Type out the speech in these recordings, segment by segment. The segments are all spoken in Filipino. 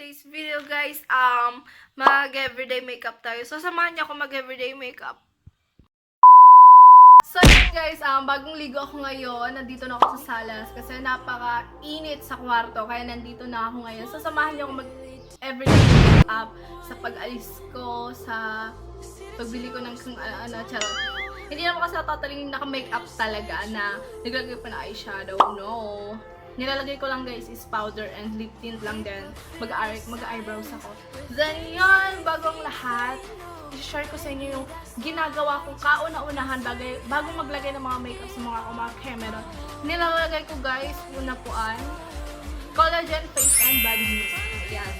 today's video, guys. Mag-everyday makeup tayo. So, samahan niyo ako mag-everyday makeup. So, yun guys, bagong ligo ako ngayon. Nandito na ako sa salas kasi napaka-init sa kwarto. Kaya nandito na ako ngayon. So, samahan niyo ako mag-everyday makeup sa pag-alis ko, sa pagbili ko ng charot. Hindi naman kasi totally naka-makeup talaga na naglagay pa na eyeshadow. No. Nilalagay ko lang guys is powder and lip tint lang din. Mag-eyebrows ako. Then yun, bagong lahat, i-share ko sa inyo yung ginagawa kong kauna-unahan bago maglagay ng mga makeup sa mga camera. Nilalagay ko guys, una poan, collagen face and body mist. Ayan.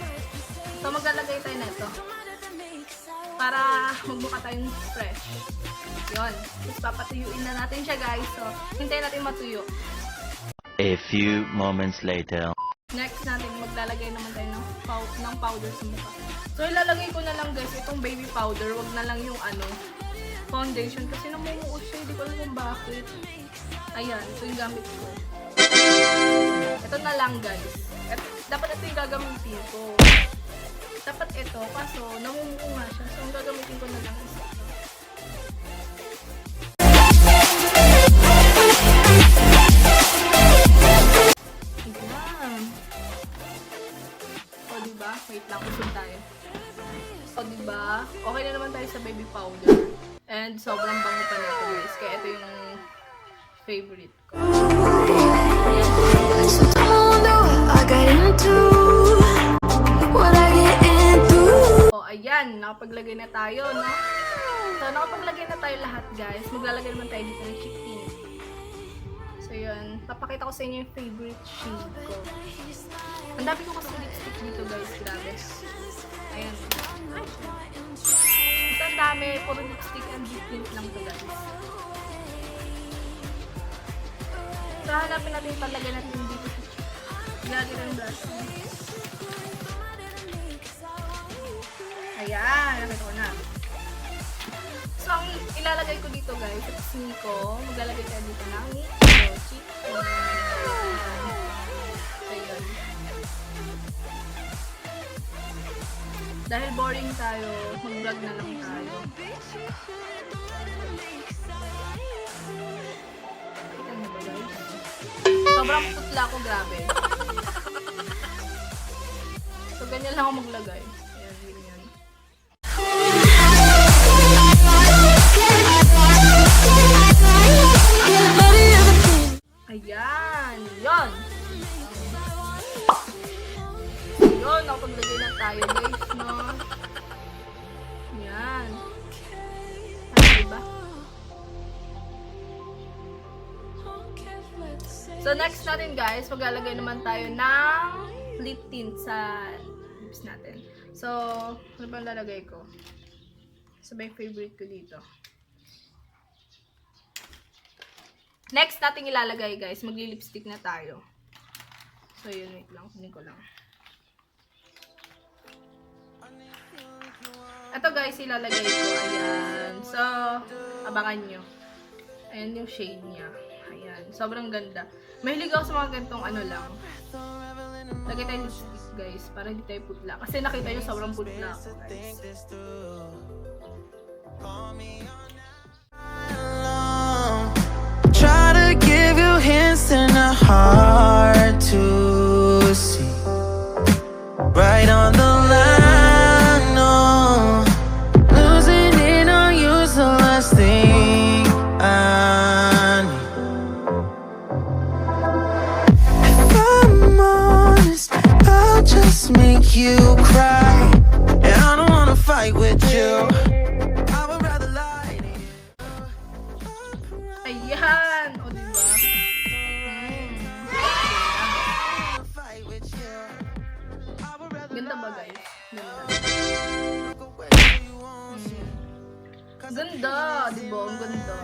So maglalagay tayo na ito. Para magmukha tayong fresh. Yun. Tapos papatuyuin na natin siya guys. So, hintayin natin matuyo. A few moments later. Next natin, maglalagay naman tayo ng powder sa mukha. So, ilalagay ko na lang guys itong baby powder. Wag na lang yung foundation. Kasi namumuo siya. Hindi ko alam kung bakit. Ayan, ito yung gamit ko. Ito na lang guys. Dapat ito yung gagamitin ko. Dapat ito. Kaso, namumuo nga siya. So, ang gagamitin ko na lang is ito. Wait lang, usog tayo. O, diba? Okay na naman tayo sa baby powder. And sobrang bango pa nito guys. Kaya ito yung favorite ko. O, ayan. Nakapaglagay na tayo, no? So, nakapaglagay na tayo lahat guys. Maglalagay naman tayo dito ng cheek tint. So, yun. Papakita ko sa inyo yung favorite shade ko. Ang dami ko kasi lipstick dito guys, grabe. Ayan. Ito ang dami, puro lipstick and lip tint lang to guys. So hanapin natin yung palagay natin dito sa cheek. Lagyan ng blush. Ayan, nakita ko na. So ang ilalagay ko dito guys, sa pisngi ko, maglalagay tayo dito ng cheek. Ayan. Dahil boring tayo, mag-vlog na lang tayo. Kita niyo ba guys? Sobrang putla ko, grabe. So, ganyan lang ako maglagay. Ayan, ganyan. Ayan! Yun! Yun, nakapaglagay na tayo guys, no? Yan. Ano diba? So, next natin guys, maglalagay naman tayo ng lip tint sa lips natin. So, ano ba lalagay ko? Sabay favorite ko dito. Next natin ilalagay guys, magli-lipstick na tayo. So, yun, wait lang, kunin ko lang. Ito guys, ilalagay ko. Ayan. So, abangan nyo. Ayan yung shade niya. Ayan. Sobrang ganda. Mahilig ako sa mga gantong lang. Lagay tayo lipstick guys. Para hindi tayo putla. Kasi nakita nyo sobrang putla ako guys. Try to give you hints and a hard to see. Right on the line, no. Losing it on you's the last thing I need. If I'm honest, I'll just make you cry. And I don't wanna fight with you. I would rather lie to you. Ayan! O diba? Ganda ba guys? Ganda! Diba? Ang ganda.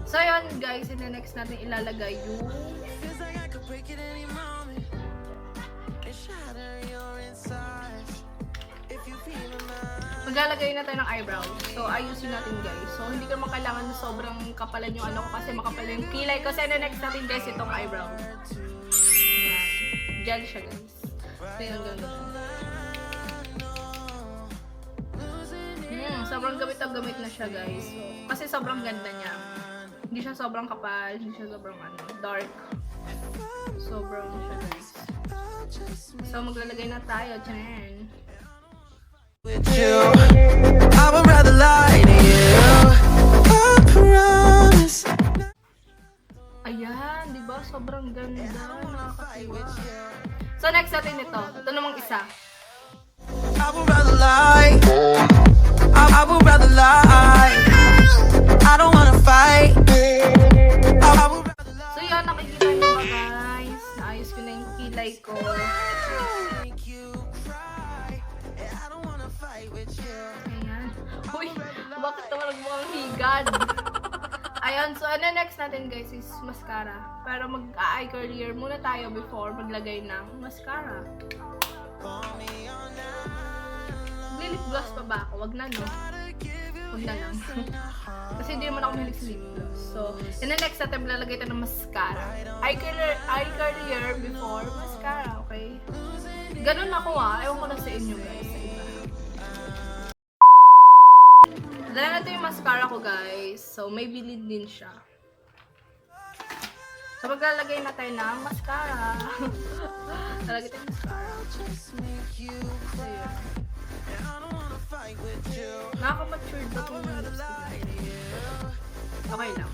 So yun guys, next natin ilalagay yung maglalagay na tayo ng eyebrow. So ayusin natin guys. So hindi ko naman kailangan na sobrang kapalan yung ko kasi makapal yung kilay ko. So next natin guys itong eyebrow. Ayan. Gel siya guys. Tingnan ganda. Sobrang gamit na gamit na siya, guys. So, kasi sobrang ganda niya. Hindi siya sobrang kapal, hindi siya sobrang dark. Sobrang siya, guys. So, maglalagay na tayo. Tiyan. With you, I would rather lie to you. I promise. Ayan, di ba? Sobrang ganda. Nakakatuwa. So, next natin ito. Ito namang isa. I would rather lie. I would rather lie. I don't wanna fight. I would rather So, yun. Nakikita nyo ba, guys? Naayos ko na yung kilay ko. make you cry. I don't wanna fight with you. Ayan. Uy, bakit naman nagmukhang higad? Ayun, so ano next natin, guys, is mascara. Pero mag-eye curlier muna tayo before maglagay ng mascara. Lip gloss pa ba ako? Wag na, no? Wag na lang. Kasi hindi naman ako mahilig sa lip gloss. So, and then next natin, lalagay tayo ng mascara. Eye curlier before mascara, okay? Ganun ako, ewan ko na sa inyo, guys, sa iba. Dahil natin yung mascara ko, guys. So, may bilid din siya. So, maglalagay na tayo ng mascara. Lalagay tayo ng mascara. So, yun. Nakaka-matured ba itong lipstick? Okay lang.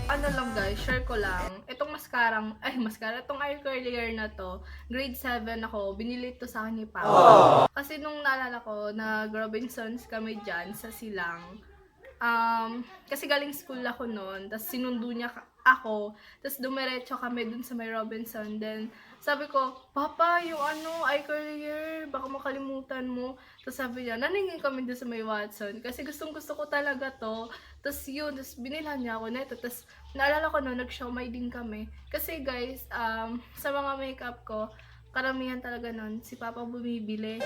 Ano lang, guys, share ko lang. Itong itong eye curlier na to, grade 7 ako, binili ito sa akin ni Papa. Kasi nung naalala ko, nag-Robinsons kami dyan sa Silang. Kasi galing school ako noon, tapos sinundo niya ako, tapos dumiretso kami dun sa may Robinson. Then, sabi ko, Papa, yung eye curlier, baka makalimutan mo. Tapos sabi niya, naningin kami dun sa may Watson, kasi gustong gusto ko talaga to. Tapos yun, tapos binilhan niya ako nito. Tapos, naalala ko noon, nag-siomay din kami. Kasi guys, sa mga makeup ko, karamihan talaga noon, si Papa bumibili.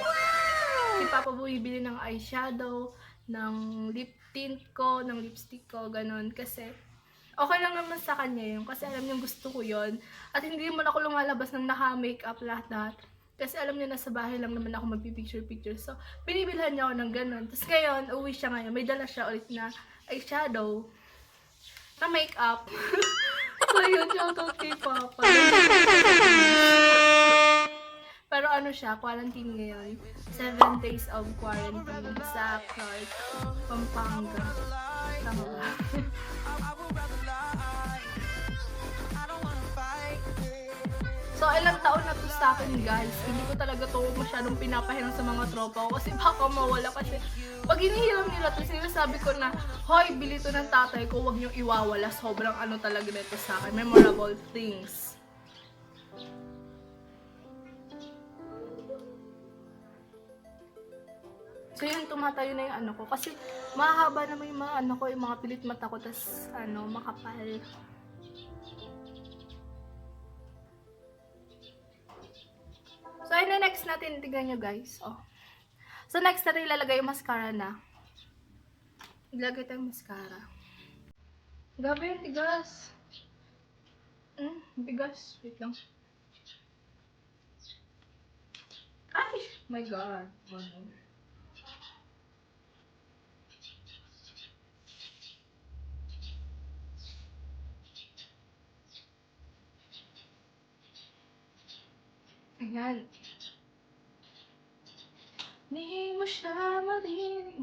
Si Papa bumibili ng eyeshadow, ng lip tint ko, ng lipstick ko, ganun. Kasi, okay lang naman sa kanya yun. Kasi alam niya gusto ko yun. At hindi naman ako lumalabas ng naka-makeup lahat. Kasi alam niya na sa bahay lang naman ako magpipicture-picture. So, binibilhan niya ako ng ganun. Tapos ngayon, uwi siya ngayon. May dala siya ulit na eyeshadow na makeup. So, yun, shoutout kay Papa. Pero ano siya, quarantine ngayon. 7 days of quarantine sa Clark, Pampanga. Tama ba? So, ilang taon na to sa akin, guys. Hindi ko talaga to masyadong pinapahiram sa mga tropa ko kasi baka mawala. Kasi pag inihiram nila to, sinasabi ko na, hoy, bili to ng tatay ko, huwag niyong iwawala. Sobrang ano talaga nito sa akin. Memorable things. So yun, tumatayo na yung ko. Kasi mahaba naman yung mga ko, yung mga pilit mata ko, tas makapal. So ayun na next natin, tignan nyo guys. So next natin ilalagay yung mascara na. Ilagay tayong mascara. Grabe yung tigas. Tigas. Wait lang. Ay! My God. Ayan. Di mo siya marinig.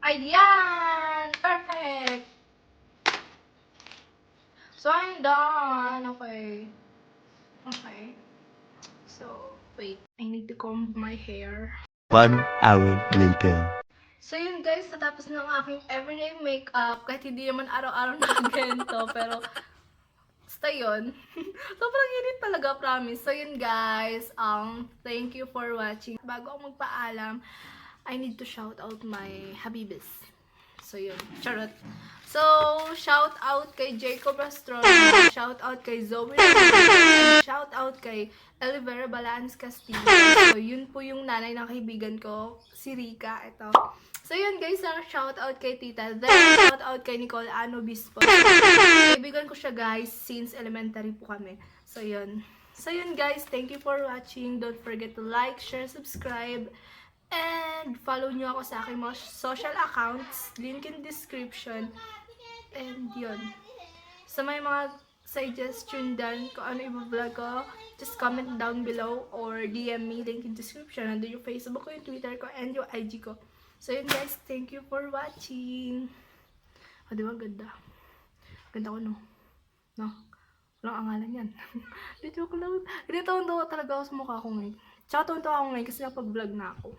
Ayan! Perfect! So, I'm done. Okay. So, wait. I need to comb my hair. 1 hour later. So yun guys, natapos na ang aking everyday makeup. Kahit hindi naman araw-araw na ganito, pero basta yun. Sobrang init talaga, promise. So yun guys, thank you for watching. Bago ako magpaalam, I need to shout out my habibis. So yun, charot. So, shout out kay Jacob Astron, shout out kay Zoe, shout out kay Elvira Balance Castillo. So, yun po yung nanay ng kaibigan ko, si Rika. Ito. So yun guys, shoutout kay Tita. Then shoutout kay Nicole Ano Bispo. Kaibigan ko siya guys since elementary po kami. So yun. So yun guys, thank you for watching. Don't forget to like, share, subscribe. And follow nyo ako sa aking mga social accounts. Link in description. And yun. Sa may mga suggestion dyan kung ano i-vlog ko, just comment down below or DM me, link in description. Nandun yung Facebook ko, yung Twitter ko, and yung IG ko. So yun guys, thank you for watching. O diba, ganda. Ganda ko no. No? Walang angalan yan. Dito ko lang. Hindi, taon-tawa talaga ako sa mukha ko ngayon. Tsaka taon-tawa ako ngayon kasi napag-vlog na ako.